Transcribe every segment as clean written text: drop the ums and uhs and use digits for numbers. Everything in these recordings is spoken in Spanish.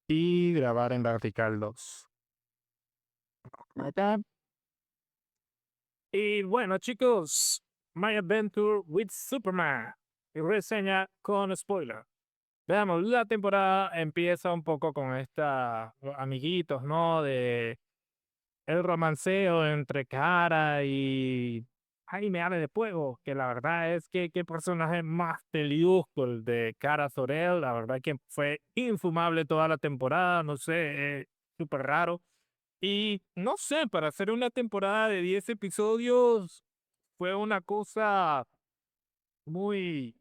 y grabar en vertical 2. Acá. Y bueno, chicos, My Adventure with Superman. Y reseña con spoiler. Veamos, la temporada empieza un poco con esta amiguitos, ¿no? De el romanceo entre Kara y Jaime Abe de Fuego, que la verdad es que qué personaje más teliuzco el de Kara Zor-El, la verdad que fue infumable toda la temporada, no sé, súper raro. Y no sé, para hacer una temporada de 10 episodios fue una cosa muy,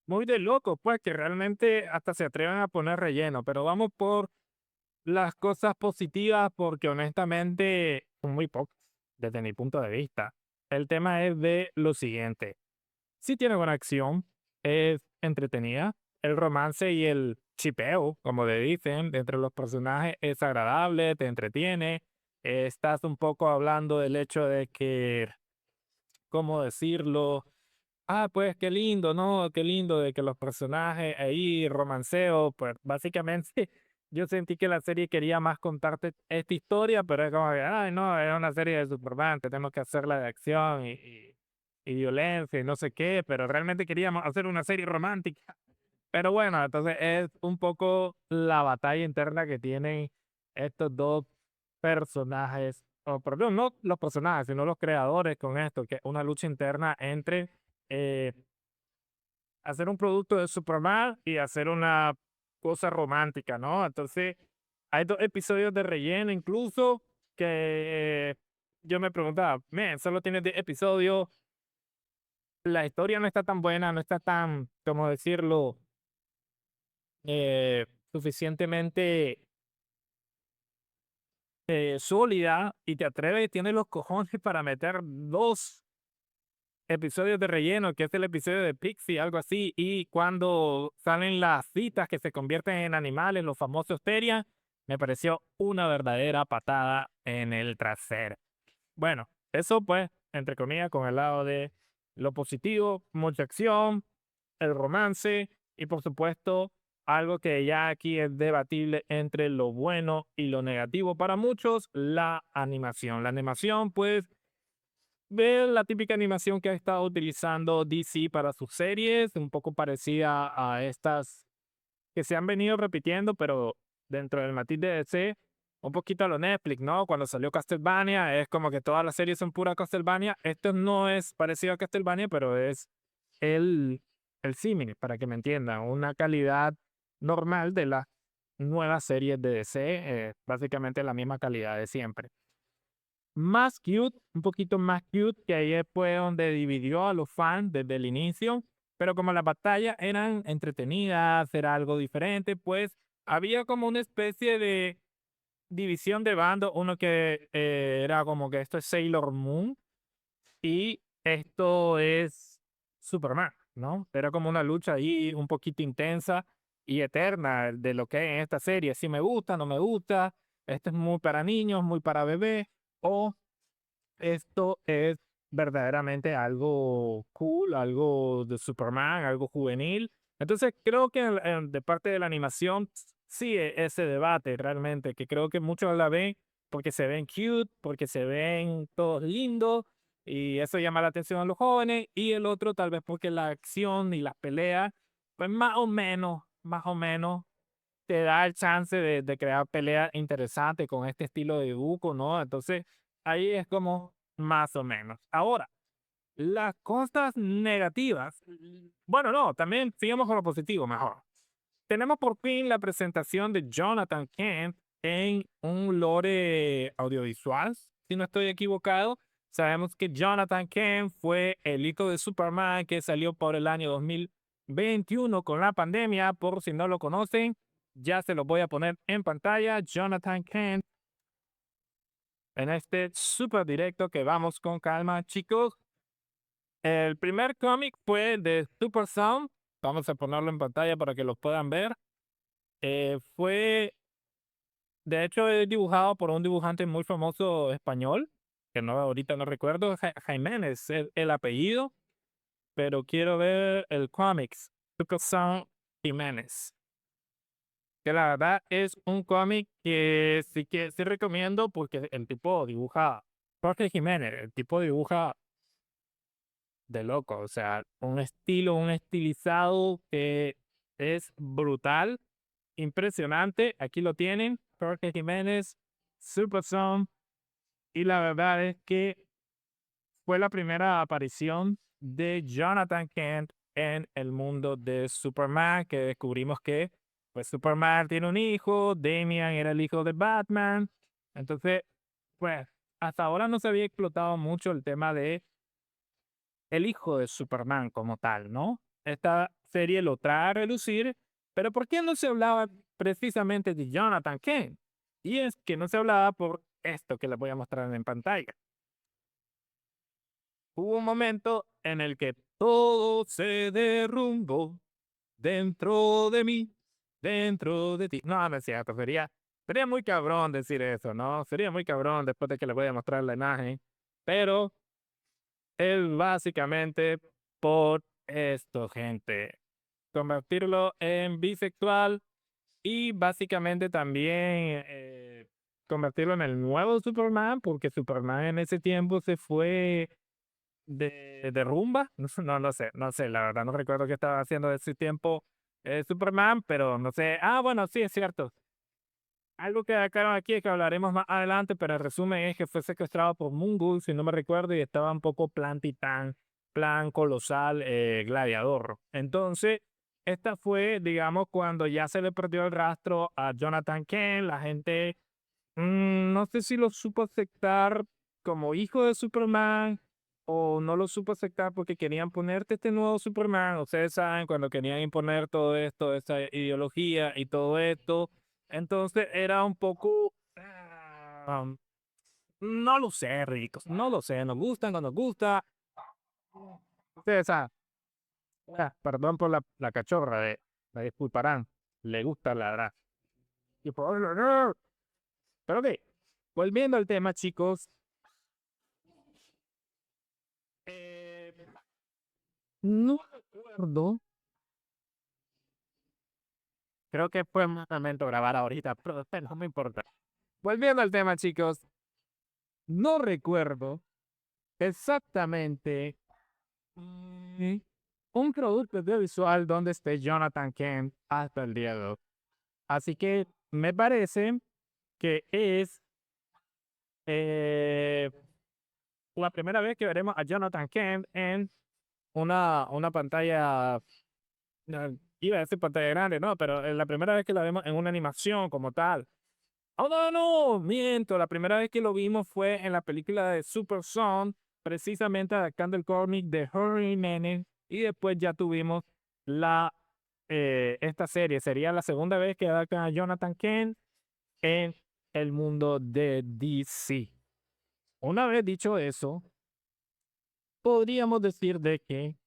muy de loco, pues que realmente hasta se atreven a poner relleno, pero vamos por las cosas positivas porque honestamente son muy pocas desde mi punto de vista. El tema es de lo siguiente. Sí tiene buena acción, es entretenida, el romance y el chipeo, como le dicen, entre los personajes es agradable, te entretiene. Estás un poco hablando del hecho de que, ¿cómo decirlo? Ah, pues qué lindo, ¿no? Qué lindo de que los personajes ahí, romanceo, pues básicamente yo sentí que la serie quería más contarte esta historia, pero es como que, ay, no, es una serie de Superman, tenemos que hacerla de acción y violencia y no sé qué, pero realmente queríamos hacer una serie romántica. Pero bueno, entonces es un poco la batalla interna que tienen estos dos personajes, o perdón, no los personajes, sino los creadores con esto, que es una lucha interna entre eh, hacer un producto de Superman y hacer una cosa romántica, ¿no? Entonces, hay dos episodios de relleno incluso que yo me preguntaba, man, solo tiene 10 episodios, la historia no está tan buena, no está tan, ¿cómo decirlo? Suficientemente sólida y te atreves, tienes los cojones para meter dos episodios de relleno, que es el episodio de Pixie, algo así, y cuando salen las citas que se convierten en animales, los famosos Terian, me pareció una verdadera patada en el trasero. Bueno, eso pues, entre comillas, con el lado de lo positivo, mucha acción, el romance y por supuesto algo que ya aquí es debatible entre lo bueno y lo negativo para muchos, la animación. La animación pues ve la típica animación que ha estado utilizando DC para sus series, un poco parecida a estas que se han venido repitiendo, pero dentro del matiz de DC, un poquito a lo Netflix, ¿no? Cuando salió Castlevania, es como que todas las series son pura Castlevania. Esto no es parecido a Castlevania, pero es el, el símil, para que me entiendan, una calidad normal de las nuevas series de DC, básicamente la misma calidad de siempre. Más cute, un poquito más cute, que ahí fue donde dividió a los fans desde el inicio, pero como las batallas eran entretenidas, era algo diferente, pues había como una especie de división de bandos, uno que era como que esto es Sailor Moon y esto es Superman, ¿no? Era como una lucha ahí un poquito intensa y eterna de lo que es en esta serie, si me gusta, no me gusta, esto es muy para niños, muy para bebés, o esto es verdaderamente algo cool, algo de Superman, algo juvenil. Entonces creo que de parte de la animación sí ese debate realmente, que creo que muchos la ven porque se ven cute, porque se ven todos lindos y eso llama la atención a los jóvenes y el otro tal vez porque la acción y las peleas, pues más o menos te da el chance de crear peleas interesantes con este estilo de dibujo, ¿no? Entonces, ahí es como más o menos. Ahora, las cosas negativas, bueno, no, también sigamos con lo positivo, mejor. Tenemos por fin la presentación de Jonathan Kent en un lore audiovisual, si no estoy equivocado. Sabemos que Jonathan Kent fue el hijo de Superman que salió por el año 2021 con la pandemia. Por si no lo conocen, ya se lo voy a poner en pantalla. Jonathan Kent en este super directo que vamos con calma, chicos. El primer cómic fue de Super Sound. Vamos a ponerlo en pantalla para que lo puedan ver. Fue De hecho, es dibujado por un dibujante muy famoso español, que no ahorita no recuerdo, Jiménez, el apellido, pero quiero ver el cómics, Tucson Jiménez. que la verdad es un cómic que sí recomiendo porque el tipo dibuja, Jorge Jiménez, el tipo dibuja de loco, o sea, un estilo, un estilizado que es brutal, impresionante. Aquí lo tienen, Jorge Jiménez, Super Son, y la verdad es que fue la primera aparición de Jonathan Kent en el mundo de Superman, que descubrimos que pues Superman tiene un hijo, Damian era el hijo de Batman. Entonces, pues hasta ahora no se había explotado mucho el tema de el hijo de Superman como tal, ¿no? Esta serie lo trae a relucir, pero ¿por qué no se hablaba precisamente de Jonathan Kent? Y es que no se hablaba por esto que les voy a mostrar en pantalla. Hubo un momento en el que todo se derrumbó dentro de mí, dentro de ti. No, no es cierto, sería muy cabrón decir eso, ¿no? Sería muy cabrón después de que les voy a mostrar la imagen, pero es básicamente por esto, gente. Convertirlo en bisexual y básicamente también convertirlo en el nuevo Superman, porque Superman en ese tiempo se fue de rumba. No, no sé, la verdad no recuerdo qué estaba haciendo de ese tiempo Superman, pero no sé. Ah, bueno, sí, es cierto. Algo que aclaro aquí es que hablaremos más adelante, pero el resumen es que fue secuestrado por Mungul, si no me recuerdo, y estaba un poco plan titán, plan colosal, gladiador. Entonces, esta fue, digamos, cuando ya se le perdió el rastro a Jonathan Kent, la gente no sé si lo supo aceptar como hijo de Superman o no lo supo aceptar porque querían ponerte este nuevo Superman. Ustedes saben, cuando querían imponer todo esto, esta ideología y todo esto. Entonces era un poco... no lo sé, ricos. No lo sé. Nos gustan, no nos gusta. Ustedes saben. Perdón por la cachorra. La disculparán. Le gusta ladrar. Y por... Pero ok, volviendo al tema, chicos. Eh, no recuerdo. Creo que fue un momento grabar ahorita, pero no me importa. Volviendo al tema, chicos. No recuerdo exactamente un producto audiovisual donde esté Jonathan Kent hasta el día de hoy. Así que me parece que es eh, la primera vez que veremos a Jonathan Kent en una pantalla. No, iba a decir pantalla grande, no, pero es la primera vez que la vemos en una animación como tal. Oh, no, no, miento. La primera vez que lo vimos fue en la película de Super Son, precisamente adaptando el cómic de Harry Nene. Y después ya tuvimos esta serie. Sería la segunda vez que adaptan a Jonathan Kent en el mundo de DC. Una vez dicho eso, podríamos decir de que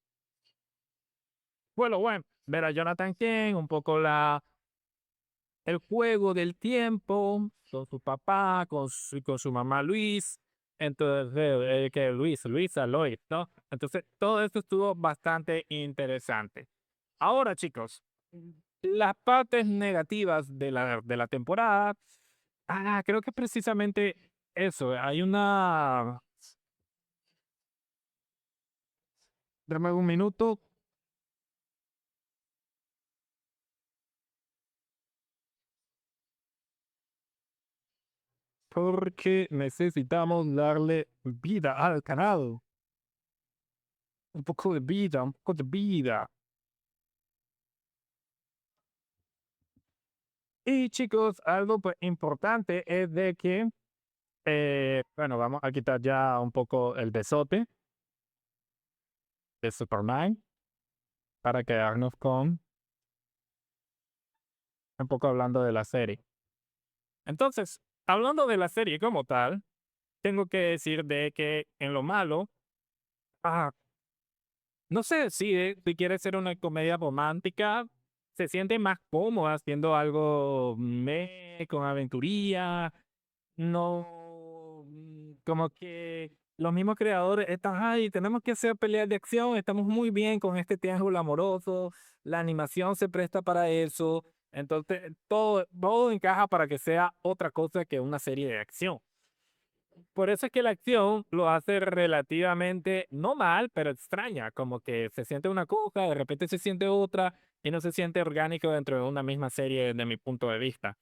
fue lo bueno ver a Jonathan Kent, un poco el juego del tiempo con su papá, con su mamá Luis, entonces, que Luisa, Lois, ¿no? Entonces, todo esto estuvo bastante interesante. Ahora, chicos, las partes negativas de la temporada, creo que precisamente eso, hay una... Dame un minuto, porque necesitamos darle vida al canal. Un poco de vida, un poco de vida. Y chicos, algo pues, importante es de que, bueno, vamos a quitar ya un poco el besote de Superman para quedarnos con un poco hablando de la serie. Entonces, hablando de la serie como tal, tengo que decir de que en lo malo, ah, no sé si quiere ser una comedia romántica, se siente más cómoda haciendo algo con aventuría, no, como que los mismos creadores están, ay, tenemos que hacer peleas de acción, estamos muy bien con este triángulo amoroso, la animación se presta para eso, Entonces, todo encaja para que sea otra cosa que una serie de acción. Por eso es que la acción lo hace relativamente, no mal, pero extraña, como que se siente una cosa, de repente se siente otra, y no se siente orgánico dentro de una misma serie desde mi punto de vista.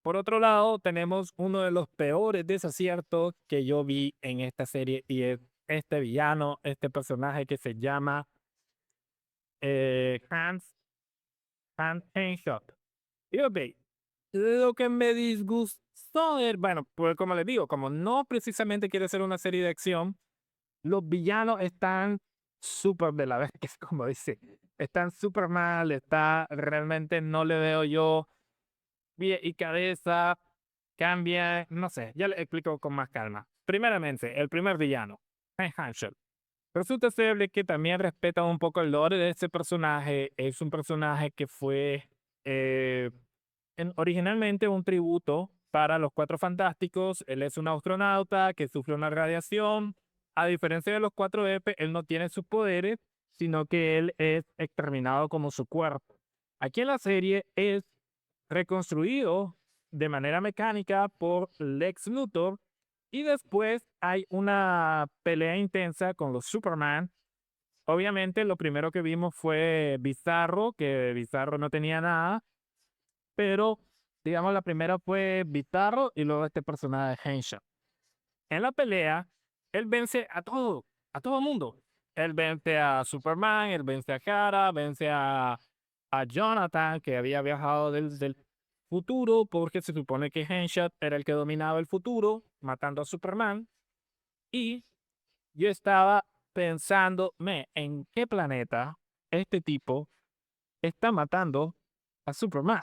Por otro lado, tenemos uno de los peores desaciertos que yo vi en esta serie, y es este villano, este personaje que se llama Hans Henshaw. Y ok, lo que me disgustó bueno, pues como les digo, como no precisamente quiere ser una serie de acción, los villanos están súper de la vez, que es como dice, están súper mal, realmente no le veo yo pie y cabeza, cambia, no sé, ya le explico con más calma. Primeramente, el primer villano, Henshaw. Resulta ser que también respeta un poco el lore de ese personaje, es un personaje que fue eh, originalmente un tributo para los Cuatro Fantásticos. Él es un astronauta que sufre una radiación. A diferencia de los Cuatro F, él no tiene sus poderes, sino que él es exterminado como su cuerpo. Aquí en la serie es reconstruido de manera mecánica por Lex Luthor, y después hay una pelea intensa con los Superman. Obviamente lo primero que vimos fue Bizarro, que Bizarro no tenía nada, pero digamos la primera fue Bizarro y luego este personaje de Henshaw. En la pelea, él vence a todo mundo. Él vence a Superman, él vence a Kara, vence a Jonathan, que había viajado del futuro, porque se supone que Henshaw era el que dominaba el futuro, matando a Superman. Y yo estaba pensando, ¿en qué planeta este tipo está matando a Superman?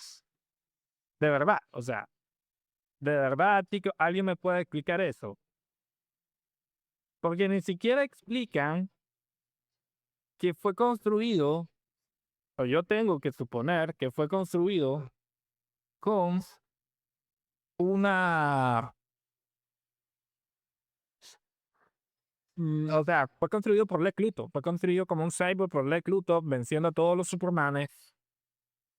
De verdad, o sea, de verdad, chico, ¿alguien me puede explicar eso? Porque ni siquiera explican que fue construido, o yo tengo que suponer que fue construido con una, o sea, fue construido por Lex Luthor, fue construido como un cyborg por Lex Luthor, venciendo a todos los Supermanes.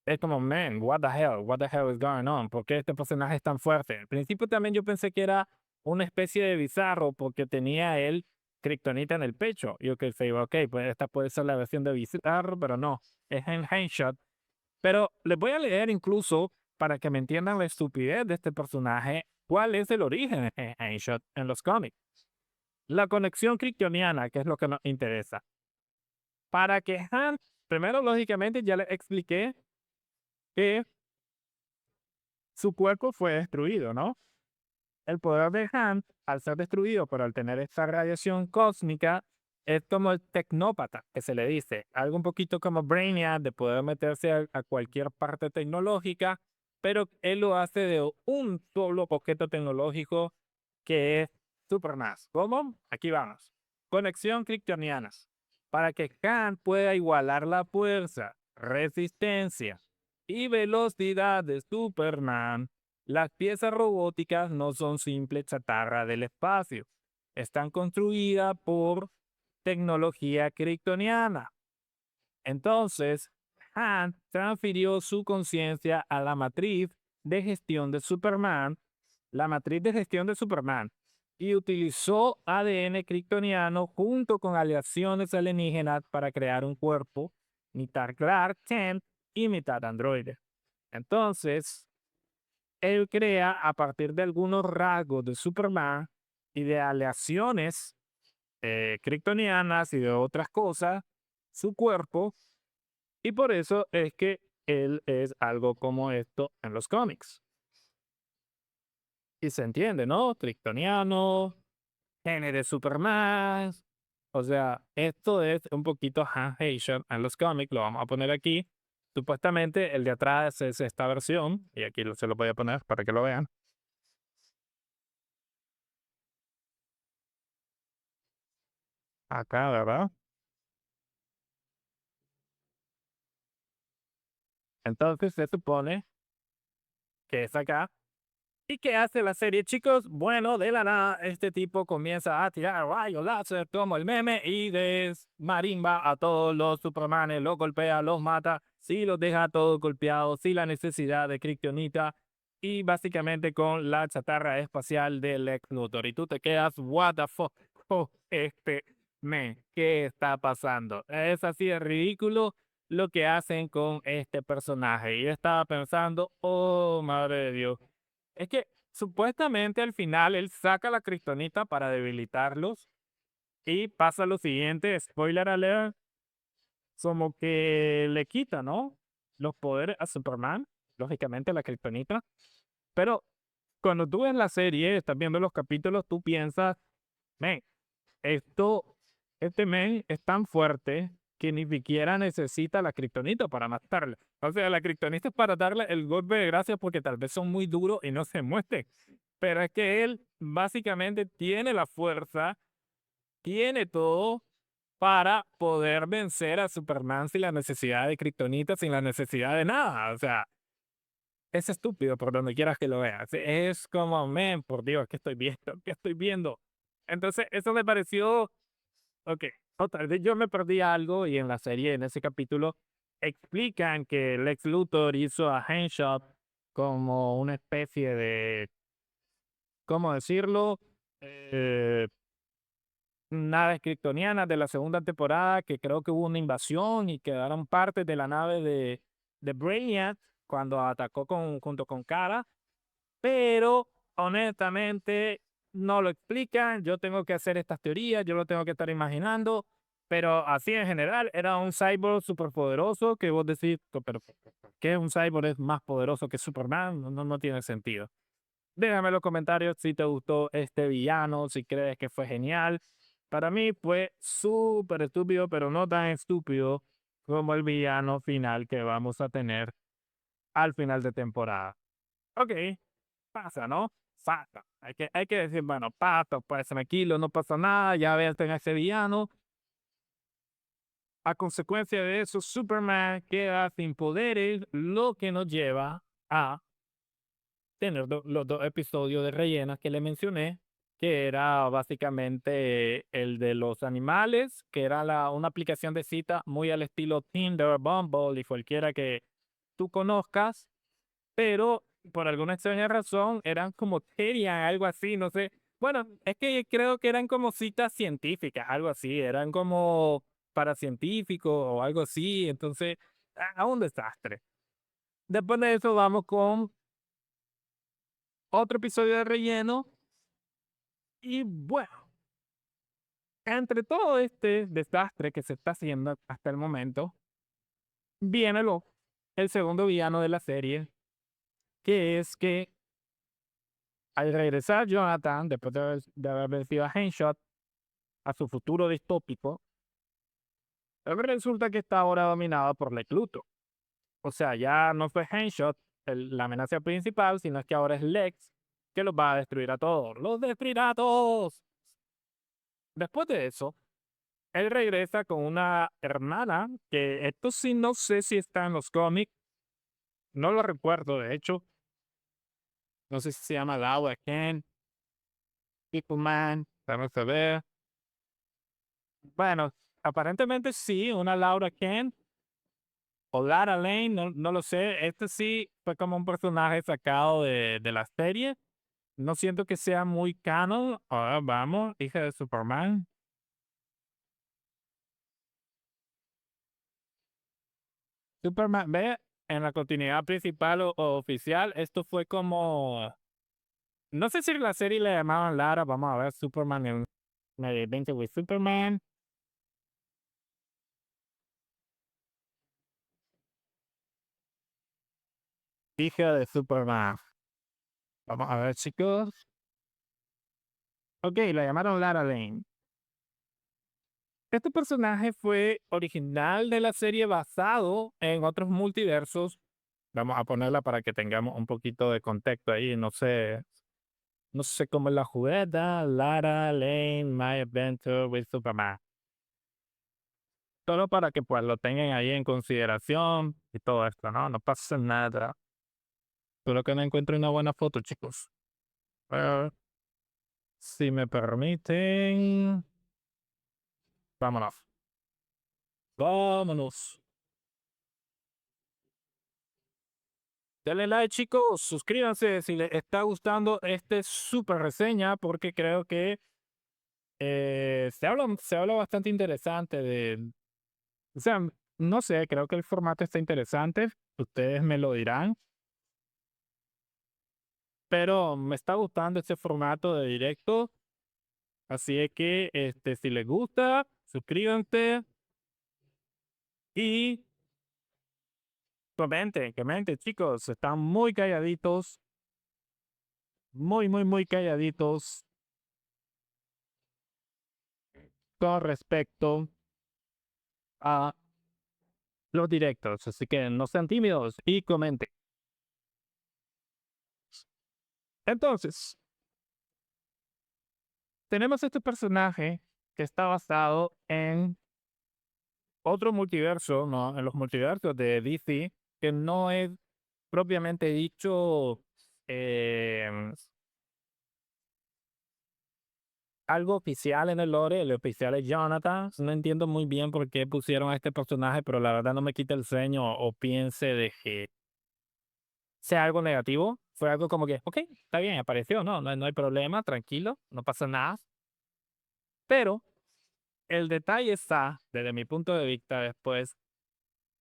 Es como, man, what the hell is going on? ¿Por qué este personaje es tan fuerte? Al principio también yo pensé que era una especie de bizarro porque tenía él kriptonita en el pecho. Yo que sé, ok, pues esta puede ser la versión de bizarro, pero no, es en Henshaw. Pero les voy a leer incluso para que me entiendan la estupidez de este personaje, cuál es el origen de Henshaw en los cómics. La conexión kryptoniana, que es lo que nos interesa. Para que Han, primero lógicamente ya les expliqué que su cuerpo fue destruido, ¿no? El poder de Han, al ser destruido, pero al tener esta radiación cósmica, es como el tecnópata, que se le dice. Algo un poquito como Brainiac, de poder meterse a cualquier parte tecnológica, pero él lo hace de un solo objeto tecnológico que es Supermass. ¿Cómo? Aquí vamos. Conexión kryptonianas. Para que Han pueda igualar la fuerza, resistencia y velocidad de Superman, las piezas robóticas no son simple chatarra del espacio. Están construidas por tecnología kryptoniana. Entonces, Han transfirió su conciencia a la matriz de gestión de Superman, la matriz de gestión de Superman, y utilizó ADN kryptoniano junto con aleaciones alienígenas para crear un cuerpo mitad Clark Kent y mitad androide. Entonces, él crea a partir de algunos rasgos de Superman y de aleaciones kryptonianas y de otras cosas, su cuerpo, y por eso es que él es algo como esto en los cómics. Y se entiende, ¿no? Kryptoniano, gene de Superman. O sea, esto es un poquito Han Haitian en los cómics, lo vamos a poner aquí. Supuestamente el de atrás es esta versión, y aquí se lo voy a poner para que lo vean. Acá, ¿verdad? Entonces se supone que es acá, ¿Y qué hace la serie, chicos? Bueno, de la nada, este tipo comienza a tirar rayos láser como el meme y desmarimba a todos los Supermanes, los golpea, los mata, sí los deja todos golpeados, sin la necesidad de Kryptonita y básicamente con la chatarra espacial del Lex Luthor. Y tú te quedas, what the fuck, oh, ¿qué está pasando? Es así de ridículo lo que hacen con este personaje. Y yo estaba pensando, oh, madre de Dios. Es que supuestamente al final él saca la kriptonita para debilitarlos y pasa lo siguiente, spoiler alert, como que le quita, ¿no? Los poderes a Superman, lógicamente la kriptonita, pero cuando tú ves la serie, estás viendo los capítulos, tú piensas, men, esto, este men es tan fuerte que ni siquiera necesita la kriptonita para matarla. O sea, la kriptonita es para darle el golpe de gracia porque tal vez son muy duros y no se muestren. Pero es que él básicamente tiene la fuerza, tiene todo para poder vencer a Superman sin la necesidad de kriptonita, sin la necesidad de nada. O sea, es estúpido por donde quieras que lo veas. Es como, men, por Dios, ¿qué estoy viendo? ¿Qué estoy viendo? Entonces, eso me pareció, ok, o tal vez yo me perdí algo y en la serie, en ese capítulo, explican que Lex Luthor hizo a Henshaw como una especie de, ¿cómo decirlo? Eh, naves kryptonianas de la segunda temporada, que creo que hubo una invasión y quedaron partes de la nave de Brainiac cuando atacó junto con Kara, pero honestamente no lo explican, yo tengo que hacer estas teorías, yo lo tengo que estar imaginando, pero así en general era un cyborg superpoderoso que vos decís, pero ¿qué un cyborg es más poderoso que Superman? No tiene sentido. Déjame en los comentarios si te gustó este villano, si crees que fue genial. Para mí fue súper estúpido, pero no tan estúpido como el villano final que vamos a tener al final de temporada. Ok, pasa, ¿no? Pasa. Hay que decir, bueno, pasa, pues tranquilo, no pasa nada, ya ves en ese villano. A consecuencia de eso, Superman queda sin poderes, lo que nos lleva a tener los dos episodios de relleno que le mencioné, que era básicamente el de los animales, que era una aplicación de cita muy al estilo Tinder, Bumble y cualquiera que tú conozcas, pero por alguna extraña razón eran como Terian, algo así, no sé. Bueno, es que creo que eran como citas científicas, algo así, eran como para científicos o algo así, entonces, un desastre. Después de eso vamos con otro episodio de relleno. Y bueno, entre todo este desastre que se está haciendo hasta el momento, viene el segundo villano de la serie, que es que al regresar Jonathan, después de haber vencido a Henshaw, a su futuro distópico, resulta que está ahora dominado por Lex Luthor. O sea, ya no fue Henshaw la amenaza principal, sino que ahora es Lex que los va a destruir a todos. ¡Los destruirá a todos! Después de eso, él regresa con una hermana, que esto sí no sé si está en los cómics, no lo recuerdo de hecho, no sé si se llama Laura Kent, Superman, vamos a ver. Bueno, aparentemente sí, una Laura Kent o Lara Lane, no lo sé, este sí fue como un personaje sacado de la serie, no siento que sea muy canon, ahora vamos, hija de Superman. Superman, ve, en la continuidad principal o oficial, esto fue como. No sé si la serie le llamaban Lara, vamos a ver, Superman en Adventure with Superman, hija de Superman. Vamos a ver, chicos. Ok, la llamaron Lara Lane. Este personaje fue original de la serie basado en otros multiversos. Vamos a ponerla para que tengamos un poquito de contexto ahí. No sé cómo es la jugueta. Lara Lane, My Adventure with Superman. Solo para que pues lo tengan ahí en consideración y todo esto, ¿no? No pasa nada. Solo que no encuentro una buena foto, chicos. ver, si me permiten. Vámonos. Vámonos. Denle like, chicos. Suscríbanse si les está gustando este super reseña, porque creo que se habla bastante interesante de. O sea, no sé, creo que el formato está interesante. Ustedes me lo dirán. Pero me está gustando este formato de directo. Así es que, si les gusta, suscríbanse y comenten, chicos. Están muy calladitos, muy, muy, muy calladitos con respecto a los directos. Así que no sean tímidos y comenten. Entonces, tenemos este personaje que está basado en otro multiverso, ¿no? En los multiversos de DC, que no es propiamente dicho em, algo oficial en el lore. El oficial es Jonathan. No entiendo muy bien por qué pusieron a este personaje, pero la verdad no me quita el sueño o piense de que sea algo negativo. Fue algo como que, ok, está bien, apareció, no hay problema, tranquilo, no pasa nada. Pero el detalle está, desde mi punto de vista, después,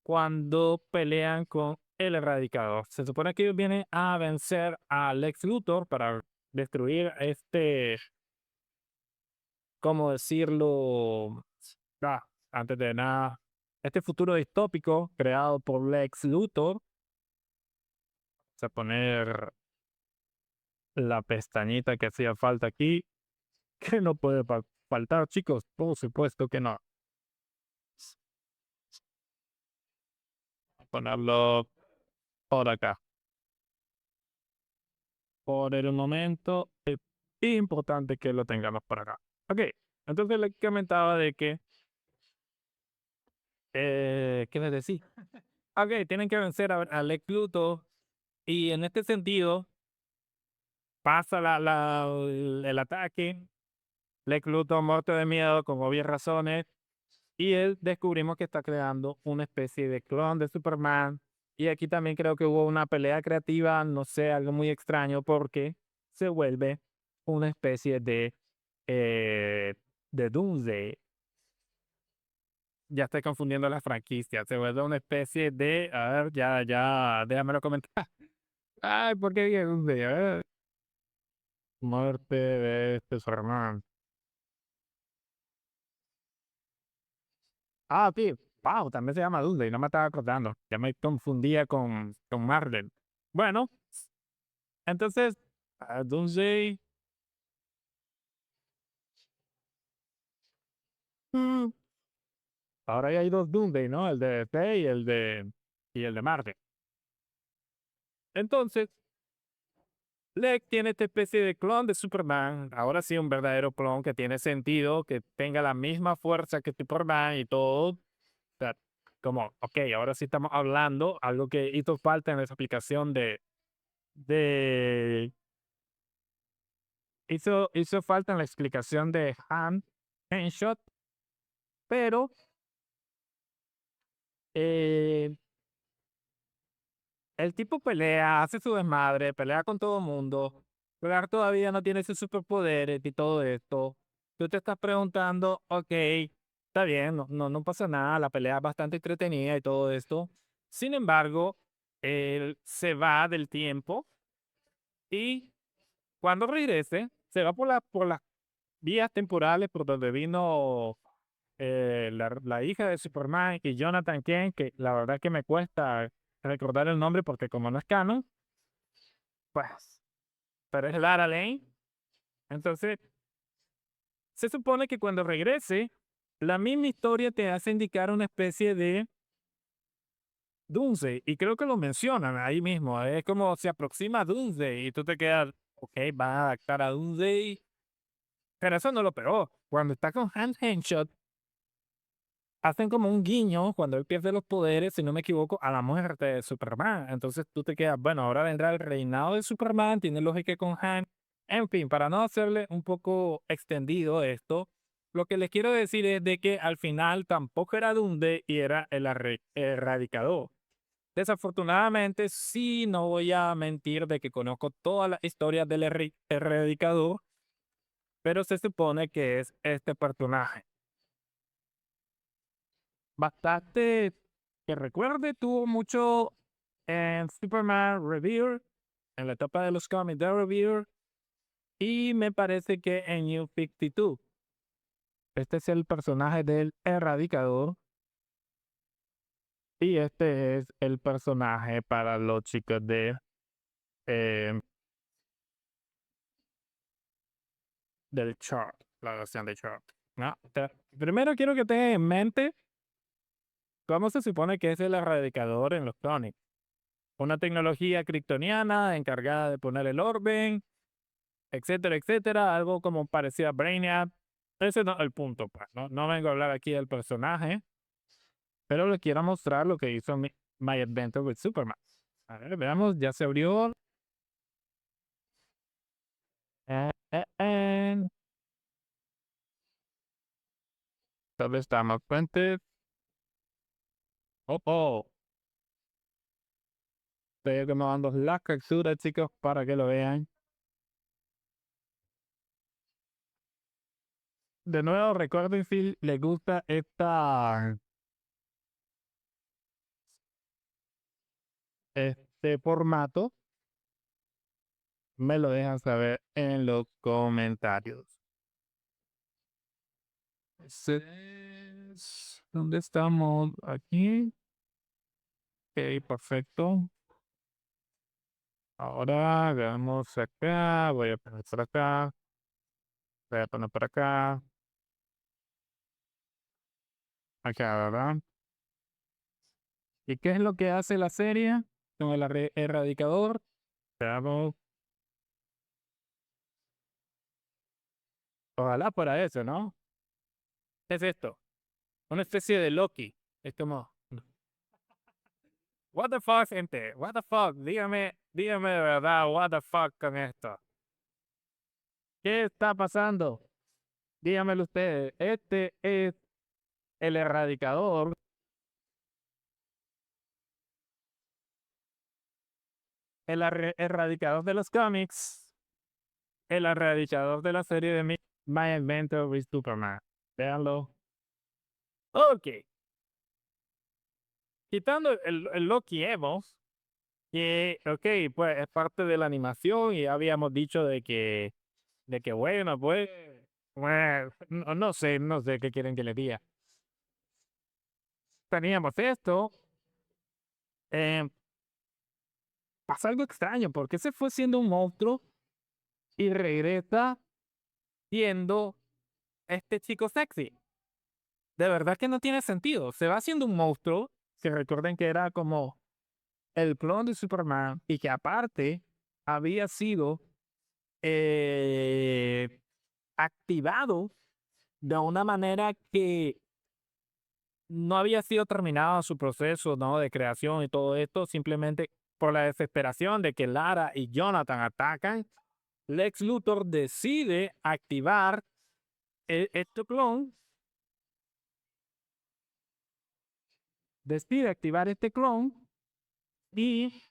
cuando pelean con el Erradicador. Se supone que ellos vienen a vencer a Lex Luthor para destruir ¿cómo decirlo? Antes de nada, este futuro distópico creado por Lex Luthor. Vamos a poner la pestañita que hacía falta aquí, que no puede faltar, chicos, por supuesto que no. Ponerlo por acá. Por el momento es importante que lo tengamos por acá. Ok, entonces le comentaba de que, ¿qué les decía? Ok, tienen que vencer a Lex Luthor y en este sentido pasa el ataque. Lex Luthor muerto de miedo, con obvias razones, y él descubrimos que está creando una especie de clon de Superman. Y aquí también creo que hubo una pelea creativa, no sé, algo muy extraño, porque se vuelve una especie eh, de Doomsday. Ya estoy confundiendo la franquicia. Se vuelve una especie de, a ver, déjamelo comentar. Ay, ¿por qué dije Doomsday? A ver. Muerte de este Superman. Ah, sí, wow, también se llama Doomsday, no me estaba acordando. Ya me confundía con Marvel. Bueno, entonces, Doomsday. mm, Ahora ya hay dos Doomsday, ¿no? El de DC y el de Marvel. Entonces, Lex tiene esta especie de clon de Superman. Ahora sí, un verdadero clon que tiene sentido, que tenga la misma fuerza que Superman y todo. O sea, como, ok, ahora sí estamos hablando, algo que hizo falta en esa aplicación de hizo falta en la explicación de Handshot, pero eh, el tipo pelea, hace su desmadre, pelea con todo el mundo. Pero todavía no tiene sus superpoderes y todo esto. Tú te estás preguntando, ok, está bien, no pasa nada, la pelea es bastante entretenida y todo esto. Sin embargo, él se va del tiempo y cuando regrese, se va por las vías temporales por donde vino la hija de Superman y Jonathan Kent, que la verdad que me cuesta recordar el nombre porque como no es canon, pues, pero es Lara Lane. Entonces, se supone que cuando regrese, la misma historia te hace indicar una especie de Doomsday, y creo que lo mencionan ahí mismo, es como se aproxima a Doomsday, y tú te quedas, ok, van a adaptar a Doomsday, pero eso no lo pegó. Cuando está con Hand Handshot, hacen como un guiño cuando él pierde los poderes, si no me equivoco, a la muerte de Superman. Entonces tú te quedas, bueno, ahora vendrá el reinado de Superman, tiene lógica con Han. En fin, para no hacerle un poco extendido esto, lo que les quiero decir es de que al final tampoco era Dundee y era el erradicador. Desafortunadamente, sí, no voy a mentir de que conozco toda la historia del erradicador, pero se supone que es este personaje. Bastante que recuerde, tuvo mucho en Superman Rebirth, en la etapa de los cómics de Rebirth, y me parece que en New 52. Este es el personaje del erradicador y este es el personaje para los chicos de eh, del chart, la versión de chart. ¿No? Primero quiero que tengan en mente cómo se supone que es el erradicador en los cómics. Una tecnología kryptoniana encargada de poner el orden, etcétera, etcétera, algo como parecía a Brainiac. Ese no es el punto, pues. No vengo a hablar aquí del personaje, pero les quiero mostrar lo que hizo My Adventure with Superman. A ver, veamos, ya se abrió. Eh, eh, eh. ¿Dónde estamos? Fuentes. Oh, oh. Estoy acomodando la captura, chicos, para que lo vean. De nuevo, recuerden si les gusta este formato, me lo dejan saber en los comentarios. ¿Dónde estamos? Aquí. Ok, perfecto. Ahora veamos acá. Voy a poner por acá. Voy a poner por acá. Acá, ¿verdad? ¿Y qué es lo que hace la serie con el erradicador? Veamos. Ojalá para eso, ¿no? ¿Qué es esto? Una especie de Loki. Es como, what the fuck, gente? What the fuck? Dígame de verdad, what the fuck con esto. ¿Qué está pasando? Dígamelo ustedes. Este es el erradicador. El erradicador de los cómics. El erradicador de la serie de My Adventure with Superman. Véanlo. Ok. Quitando el Loki Emo, que, ok, pues es parte de la animación y habíamos dicho de que bueno, pues, no sé qué quieren que le diga. Teníamos esto, eh, pasa algo extraño, porque se fue siendo un monstruo y regresa siendo este chico sexy. De verdad que no tiene sentido. Se va haciendo un monstruo, que recuerden que era como el clon de Superman y que aparte había sido eh, activado de una manera que no había sido terminado su proceso, ¿no?, de creación y todo esto, simplemente por la desesperación de que Lara y Jonathan atacan. Lex Luthor decide activar este clon, decide activar este clon y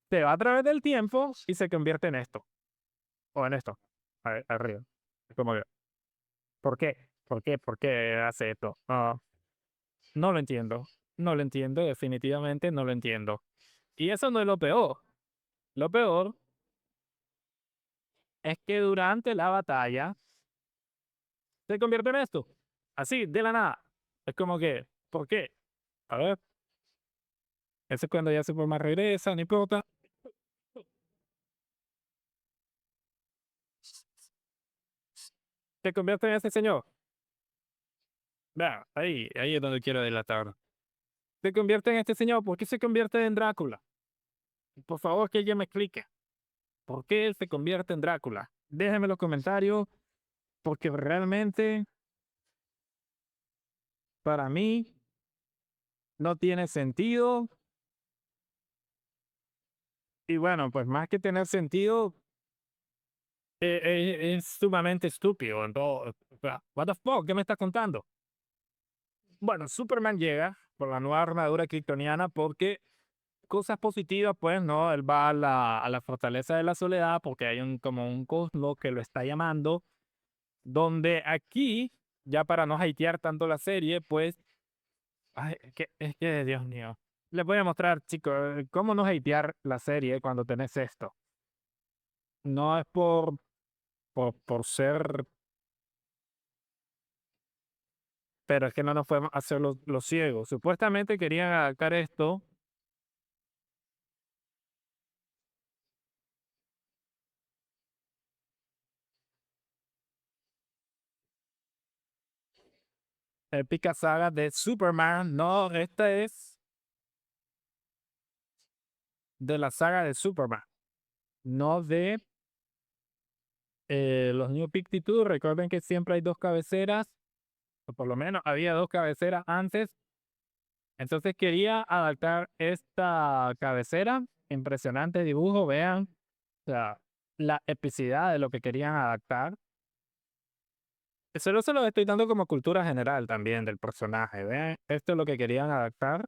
se va a través del tiempo y se convierte en esto, o en esto, arriba. Como que, ¿por qué? ¿Por qué? ¿Por qué hace esto? No lo entiendo. No lo entiendo, definitivamente no lo entiendo. Y eso no es lo peor. Lo peor es que durante la batalla se convierte en esto. Así, de la nada. Es como que, ¿por qué? A ver, eso es cuando ya Superman regresa, no importa. Se convierte en ese señor. Vea, ahí es donde quiero delatar. Se convierte en este señor. ¿Por qué se convierte en Drácula? Por favor, que ella me explique. ¿Por qué él se convierte en Drácula? Déjenme en los comentarios, porque realmente, para mí, no tiene sentido Y bueno, pues más que tener sentido, es sumamente estúpido. Entonces, o sea, what the fuck, ¿qué me estás contando? Bueno, Superman llega por la nueva armadura kryptoniana porque cosas positivas, pues, ¿no? Él va a la fortaleza de la soledad porque hay un, como un cosmos que lo está llamando, donde aquí, ya para no hatear tanto la serie, pues, ay, es que, Dios mío, les voy a mostrar, chicos, cómo no hatear la serie cuando tenés esto. No es por ser, pero es que no nos podemos hacer los ciegos. Supuestamente querían adaptar esto, épica saga de Superman. No, esta es de la saga de Superman, no de los New 52. Recuerden que siempre hay dos cabeceras, o por lo menos había dos cabeceras antes. Entonces quería adaptar esta cabecera. Impresionante dibujo, vean. O sea, la epicidad de lo que querían adaptar. Solo se lo estoy dando como cultura general también del personaje. Vean, esto es lo que querían adaptar.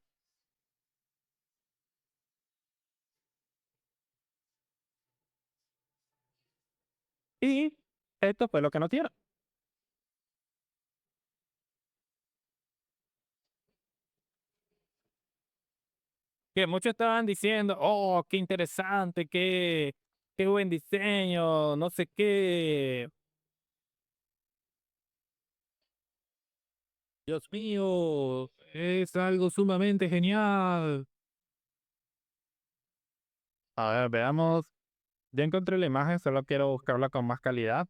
Y esto fue lo que no tiene. Que muchos estaban diciendo, oh, qué interesante, qué buen diseño, no sé qué. Dios mío, es algo sumamente genial. A ver, veamos. Ya encontré la imagen, solo quiero buscarla con más calidad.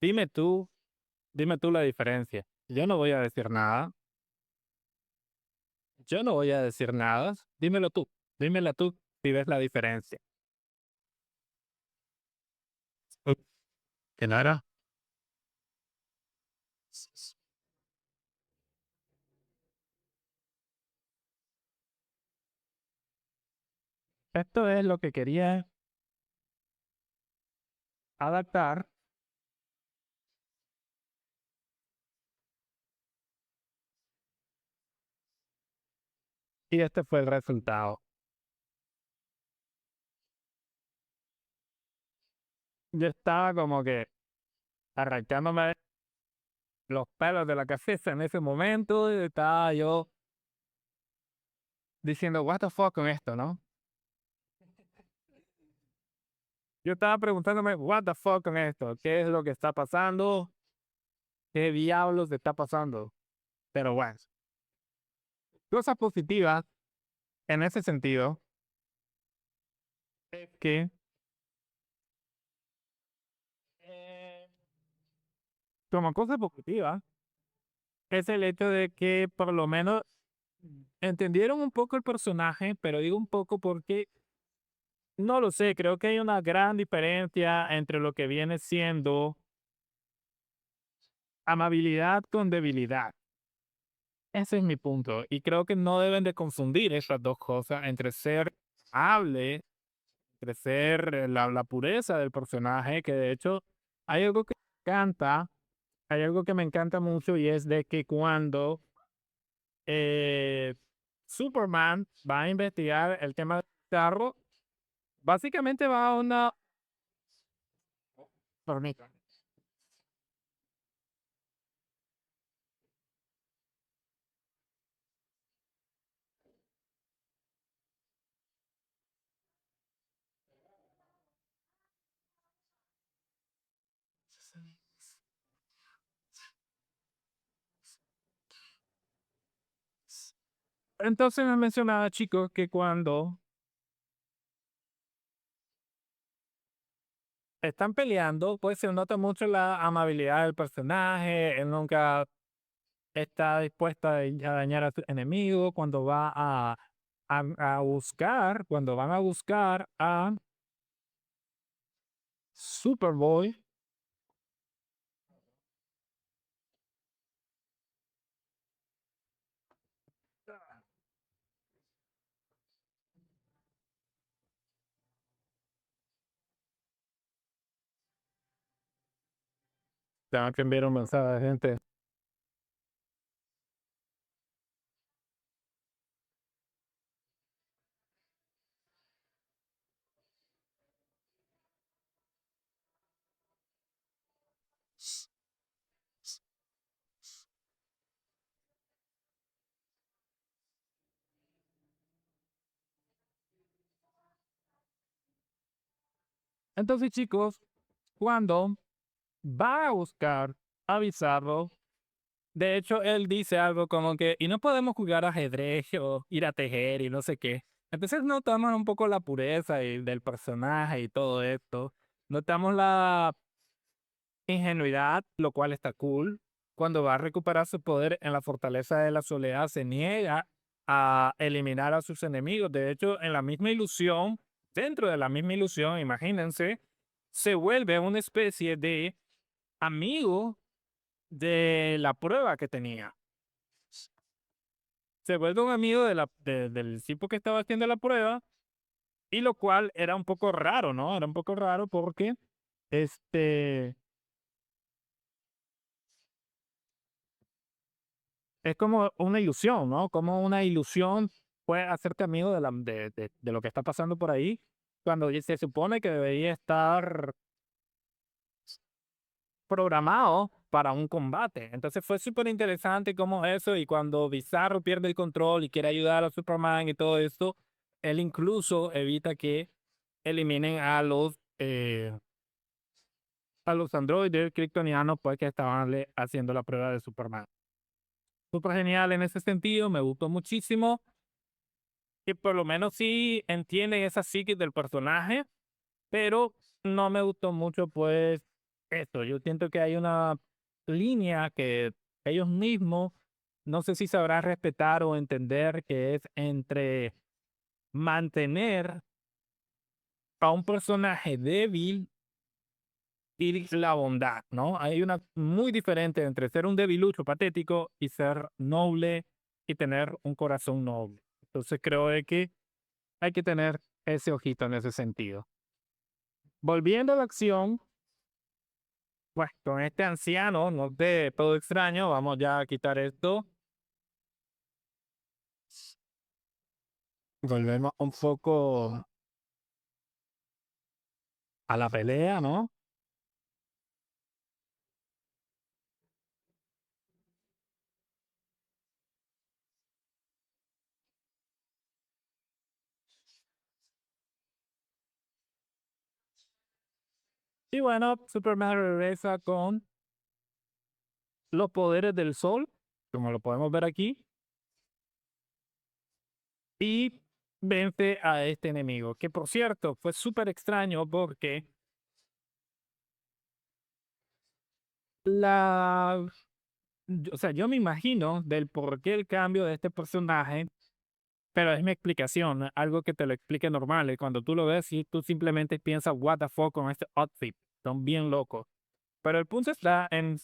Dime tú, dime tú la diferencia. Yo no voy a decir nada. Yo no voy a decir nada. Dímelo tú. Dímela tú si ves la diferencia. ¿Que no era? Esto es lo que quería adaptar y este fue el resultado. Yo estaba como que arrancándome los pelos de la cabeza en ese momento y estaba yo diciendo, what the fuck con esto, ¿no? Yo estaba preguntándome, what the fuck con esto, ¿qué es lo que está pasando? ¿Qué diablos está pasando? Pero bueno, cosas positivas en ese sentido es que, eh, como cosa positiva, es el hecho de que por lo menos entendieron un poco el personaje, pero digo un poco porque no lo sé, creo que hay una gran diferencia entre lo que viene siendo amabilidad con debilidad. Ese es mi punto. Y creo que no deben de confundir esas dos cosas entre ser amable, entre ser la pureza del personaje, que de hecho hay algo que me encanta, hay algo que me encanta mucho y es de que cuando eh, Superman va a investigar el tema del carro, básicamente va a una... Permítame. Entonces me mencionaba, chicos, que cuando están peleando, pues se nota mucho la amabilidad del personaje, él nunca está dispuesto a dañar a su enemigo, cuando va a buscar, cuando van a buscar a Superboy, Tengo que enviar un mensaje, gente. Entonces, chicos, cuando va a buscar avisarlo, de hecho, él dice algo como que, y no podemos jugar ajedrez o ir a tejer y no sé qué. Entonces notamos un poco la pureza del personaje y todo esto. Notamos la ingenuidad, lo cual está cool. Cuando va a recuperar su poder en la fortaleza de la soledad, se niega a eliminar a sus enemigos. De hecho, en la misma ilusión, dentro de la misma ilusión, imagínense, se vuelve una especie de amigo de la prueba que tenía. Se vuelve un amigo del tipo que estaba haciendo la prueba, y lo cual era un poco raro, ¿no? Era un poco raro porque, este, es como una ilusión, ¿no? Como una ilusión puede hacerte amigo de lo que está pasando por ahí, cuando se supone que debería estar programado para un combate. Entonces fue súper interesante como eso, y cuando Bizarro pierde el control y quiere ayudar a Superman y todo esto, él incluso evita que eliminen a los androides kryptonianos pues que estaban haciendo la prueba de Superman. Súper genial en ese sentido, me gustó muchísimo, y por lo menos sí entienden esa psiquis del personaje, pero no me gustó mucho pues esto. Yo siento que hay una línea que ellos mismos no sé si sabrán respetar o entender, que es entre mantener a un personaje débil y la bondad, ¿no? Hay una muy diferente entre ser un debilucho patético y ser noble y tener un corazón noble. Entonces creo de que hay que tener ese ojito en ese sentido. Volviendo a la acción, pues con este anciano, no de todo extraño, vamos ya a quitar esto. Volvemos un poco a la pelea, ¿no? Y bueno, Superman regresa con los poderes del sol, como lo podemos ver aquí, y vence a este enemigo, que por cierto fue súper extraño porque la, o sea, yo me imagino del por qué el cambio de este personaje, pero es mi explicación, algo que te lo explique normal, y cuando tú lo ves y tú simplemente piensas, what the fuck con este outfit, son bien locos. Pero el punto está en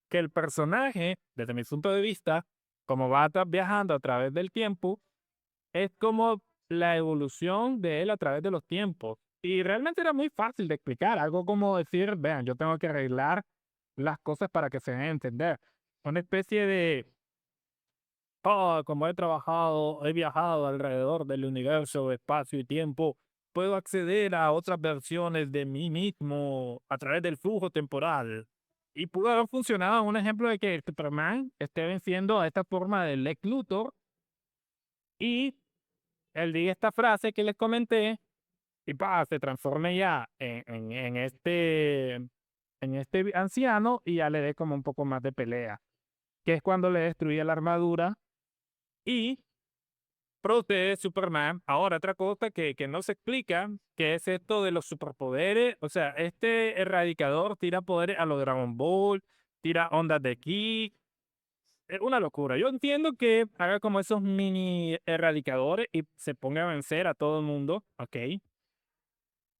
que el personaje, desde mi punto de vista, como va a estar viajando a través del tiempo, es como la evolución de él a través de los tiempos. Y realmente era muy fácil de explicar, algo como decir, vean, yo tengo que arreglar las cosas para que se den a entender. Una especie de, oh, como he trabajado, he viajado alrededor del universo, espacio y tiempo, puedo acceder a otras versiones de mí mismo a través del flujo temporal. Y pudo haber funcionado un ejemplo de que Superman esté venciendo a esta forma del Lex Luthor, y él diga esta frase que les comenté, y pa, se transforme ya en este anciano, y ya le dé como un poco más de pelea, que es cuando le destruye la armadura y protege Superman. Ahora, otra cosa que no se explica, que es esto de los superpoderes. O sea, este erradicador tira poderes a los Dragon Ball, tira ondas de ki. Es una locura. Yo entiendo que haga como esos mini erradicadores y se ponga a vencer a todo el mundo, ok.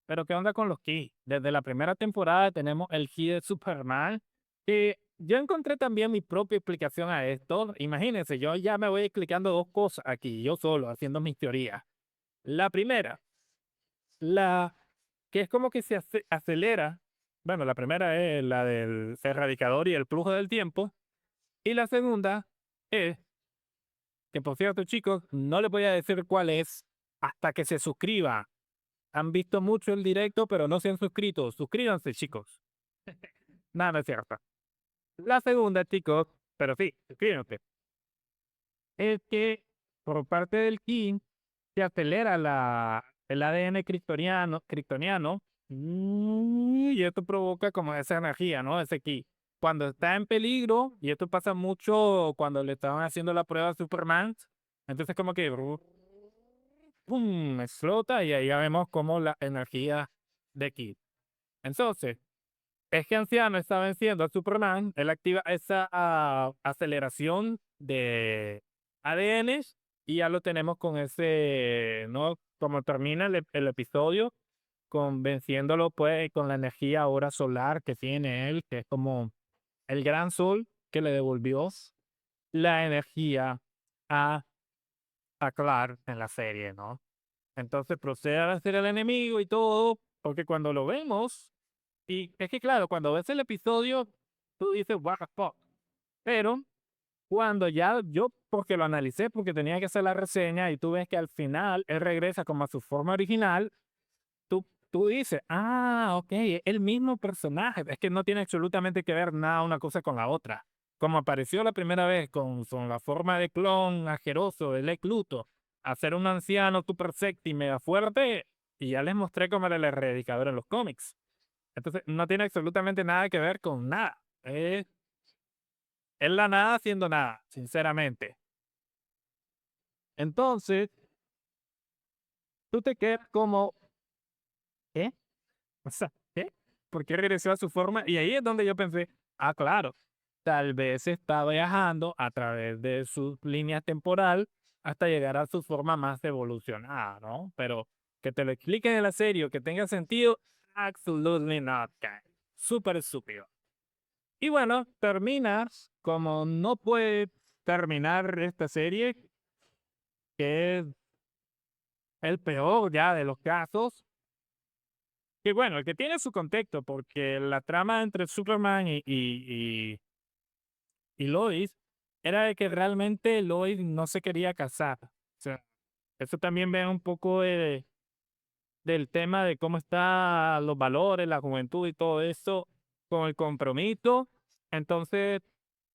Pero ¿qué onda con los ki? Desde la primera temporada tenemos el ki de Superman, que yo encontré también mi propia explicación a esto. Imagínense, yo ya me voy explicando dos cosas aquí, yo solo, haciendo mis teorías. La primera, la que es como que se acelera Bueno, la primera es la del erradicador y el flujo del tiempo. Y la segunda es que, por cierto, chicos, no les voy a decir cuál es hasta que se suscriban. Han visto mucho el directo, pero no se han suscrito. Suscríbanse, chicos. Nada, no es cierto. La segunda, chicos, pero sí, suscríbanse, es que por parte del King se acelera el ADN kryptoniano, y esto provoca como esa energía, ¿no? Ese ki. Cuando está en peligro, y esto pasa mucho cuando le estaban haciendo la prueba a Superman, entonces como que ¡pum! Explota y ahí ya vemos como la energía de ki. Entonces, es que Anciano está venciendo a Superman, él activa esa aceleración de ADNs y ya lo tenemos con ese, ¿no? Como termina el episodio, con venciéndolo pues con la energía ahora solar que tiene él, que es como el gran sol que le devolvió la energía a, a Clark en la serie, ¿no? Entonces procede a ser el enemigo y todo, porque cuando lo vemos, y es que claro, cuando ves el episodio, tú dices, what the fuck. Pero cuando ya yo, porque lo analicé, porque tenía que hacer la reseña, y tú ves que al final él regresa como a su forma original, tú dices, ah, ok, es el mismo personaje. Es que no tiene absolutamente que ver nada una cosa con la otra. Como apareció la primera vez con la forma de clon asqueroso de Lex Luthor, a ser un anciano super sexy, mega fuerte, y ya les mostré cómo era el erradicador en los cómics. Entonces, no tiene absolutamente nada que ver con nada. Es la nada haciendo nada, sinceramente. Entonces, tú te quedas como, ¿qué? O sea, ¿qué? ¿Por qué regresó a su forma? Y ahí es donde yo pensé, ah, claro, tal vez está viajando a través de su línea temporal hasta llegar a su forma más evolucionada, ¿no? Pero que te lo expliquen en la serie, o que tenga sentido, absolutely not, guy. Súper estúpido. Y bueno, terminas como no puede terminar esta serie, que es el peor ya de los casos. Que bueno, el que tiene su contexto, porque la trama entre Superman y Lois era de que realmente Lois no se quería casar. O sea, eso también ve un poco del tema de cómo están los valores, la juventud y todo eso, con el compromiso. Entonces,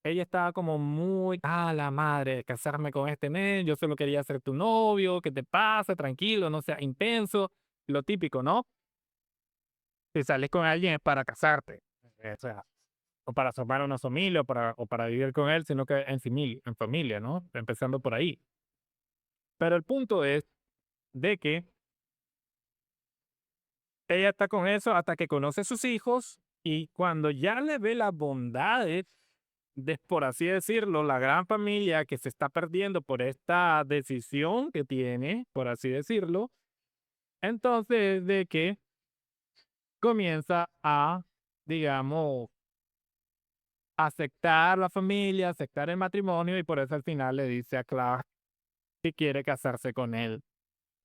ella estaba como muy, la madre, casarme con este men, yo solo quería ser tu novio, ¿qué te pasa? Tranquilo, no sea intenso, lo típico, ¿no? Si sales con alguien es para casarte, o sea, o para formar una familia, o para vivir con él, sino que en familia, ¿no? Empezando por ahí. Pero el punto es de que ella está con eso hasta que conoce a sus hijos, y cuando ya le ve las bondades de, por así decirlo, la gran familia que se está perdiendo por esta decisión que tiene, por así decirlo, entonces de que comienza a, digamos, aceptar la familia, aceptar el matrimonio, y por eso al final le dice a Clark que quiere casarse con él.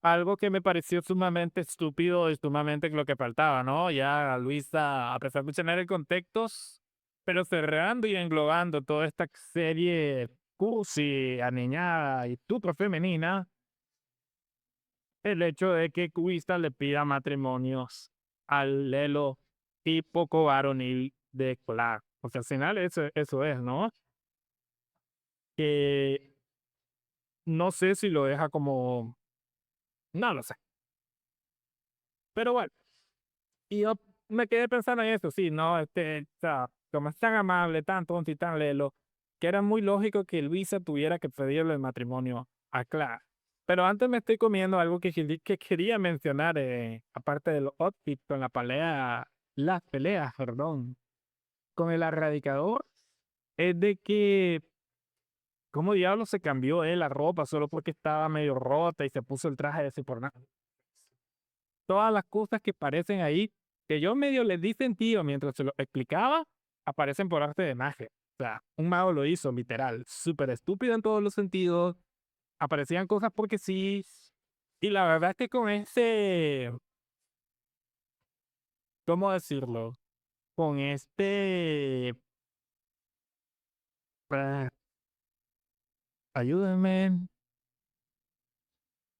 Algo que me pareció sumamente estúpido y sumamente lo que faltaba, ¿no? Ya Luisa, a pesar de tener el contexto, pero cerrando y englobando toda esta serie cursi, aniñada y tuto femenina, el hecho de que Luisa le pida matrimonios al lelo y poco varonil de Clark. Porque al final eso es, ¿no? Que no sé si lo deja como, no lo sé. Pero bueno, y yo me quedé pensando en eso, sí, no, o sea, como es tan amable, tan tonto y tan lelo, que era muy lógico que Luisa tuviera que pedirle el matrimonio a Clara. Pero antes me estoy comiendo algo que quería mencionar, aparte de los outfits con las peleas, perdón, con el erradicador, es de que, ¿cómo diablos se cambió la ropa solo porque estaba medio rota y se puso el traje de ese por nada? Todas las cosas que aparecen ahí, que yo medio les di sentido mientras se lo explicaba, aparecen por arte de magia. O sea, un mago lo hizo, literal. Súper estúpido en todos los sentidos. Aparecían cosas porque sí. Y la verdad es que con ese, ¿cómo decirlo? con este, ah, ayúdenme,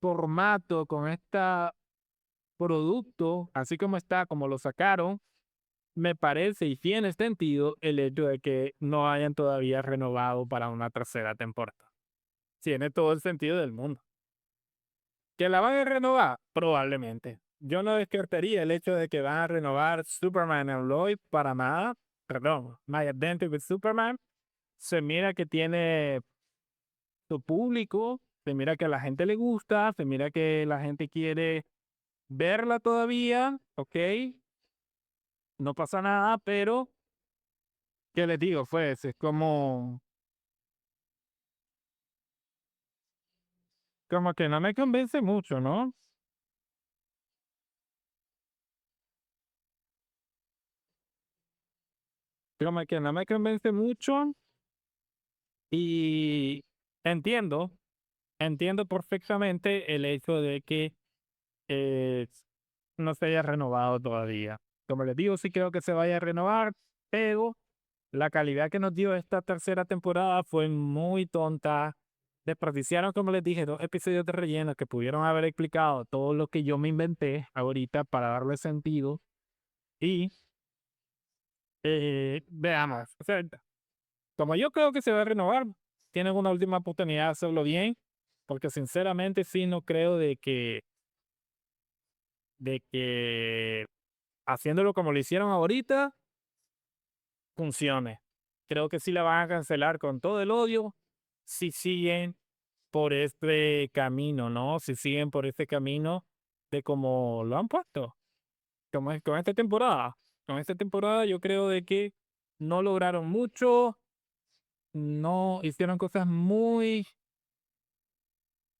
formato, con este producto, así como está, como lo sacaron, me parece y tiene sentido el hecho de que no hayan todavía renovado para una tercera temporada. Tiene todo el sentido del mundo. ¿Que la van a renovar? Probablemente. Yo no descartaría el hecho de que van a renovar Superman and Lois para nada. Perdón, My Adventure with Superman. Se mira que tiene su público, se mira que a la gente le gusta, se mira que la gente quiere verla todavía, ¿ok? No pasa nada, pero, ¿qué les digo? Pues es como que no me convence mucho, ¿no? Como que no me convence mucho y entiendo, entiendo perfectamente el hecho de que eh, no se haya renovado todavía. Como les digo, sí creo que se vaya a renovar, pero la calidad que nos dio esta tercera temporada fue muy tonta. Desperdiciaron, como les dije, 2 episodios de relleno que pudieron haber explicado todo lo que yo me inventé ahorita para darle sentido. Y veamos, o sea, como yo creo que se va a renovar, tienen una última oportunidad de hacerlo bien, porque sinceramente sí no creo de que haciéndolo como lo hicieron ahorita, funcione. Creo que sí la van a cancelar con todo el odio si siguen por este camino, ¿no? Si siguen por este camino de como lo han puesto, como es con esta temporada. Con esta temporada yo creo de que no lograron mucho, no hicieron cosas muy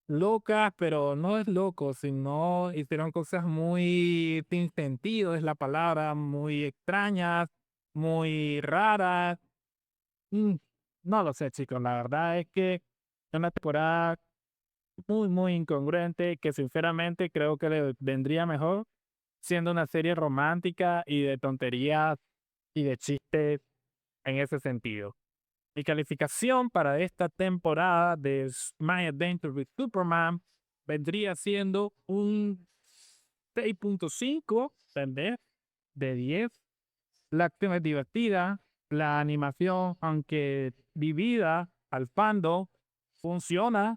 locas, pero no es loco, sino hicieron cosas muy sin sentido, es la palabra, muy extrañas, muy raras. Mm, no lo sé, chicos, la verdad es que es una temporada muy, muy incongruente que sinceramente creo que le vendría mejor siendo una serie romántica y de tonterías y de chistes en ese sentido. Mi calificación para esta temporada de My Adventure with Superman vendría siendo un 6.5, ¿entendés? De 10. La acción es divertida, la animación, aunque vivida al fandom, funciona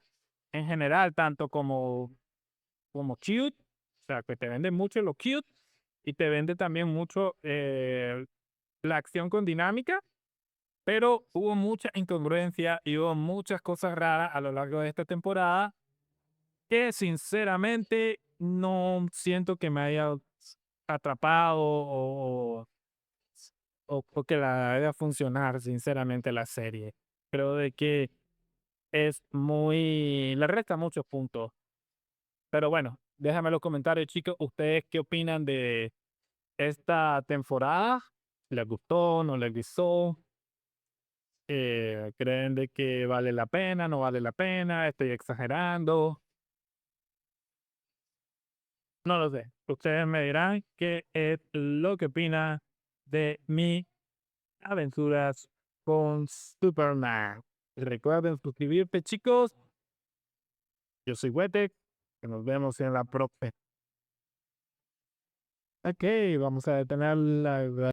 en general, tanto como cute, o sea, que te vende mucho lo cute y te vende también mucho la acción con dinámica, pero hubo mucha incongruencia y hubo muchas cosas raras a lo largo de esta temporada que sinceramente no siento que me haya atrapado o que la haga funcionar, sinceramente, la serie. Creo de que es muy, le resta muchos puntos. Pero bueno, déjame en los comentarios, chicos, ustedes qué opinan de esta temporada. ¿Les gustó? ¿No les gustó? ¿Creen de que vale la pena? ¿No vale la pena? ¿Estoy exagerando? No lo sé. Ustedes me dirán qué es lo que opinan de mi aventuras con Superman. Recuerden suscribirte, chicos. Yo soy Wetek. Que nos vemos en la próxima. Ok, vamos a detener la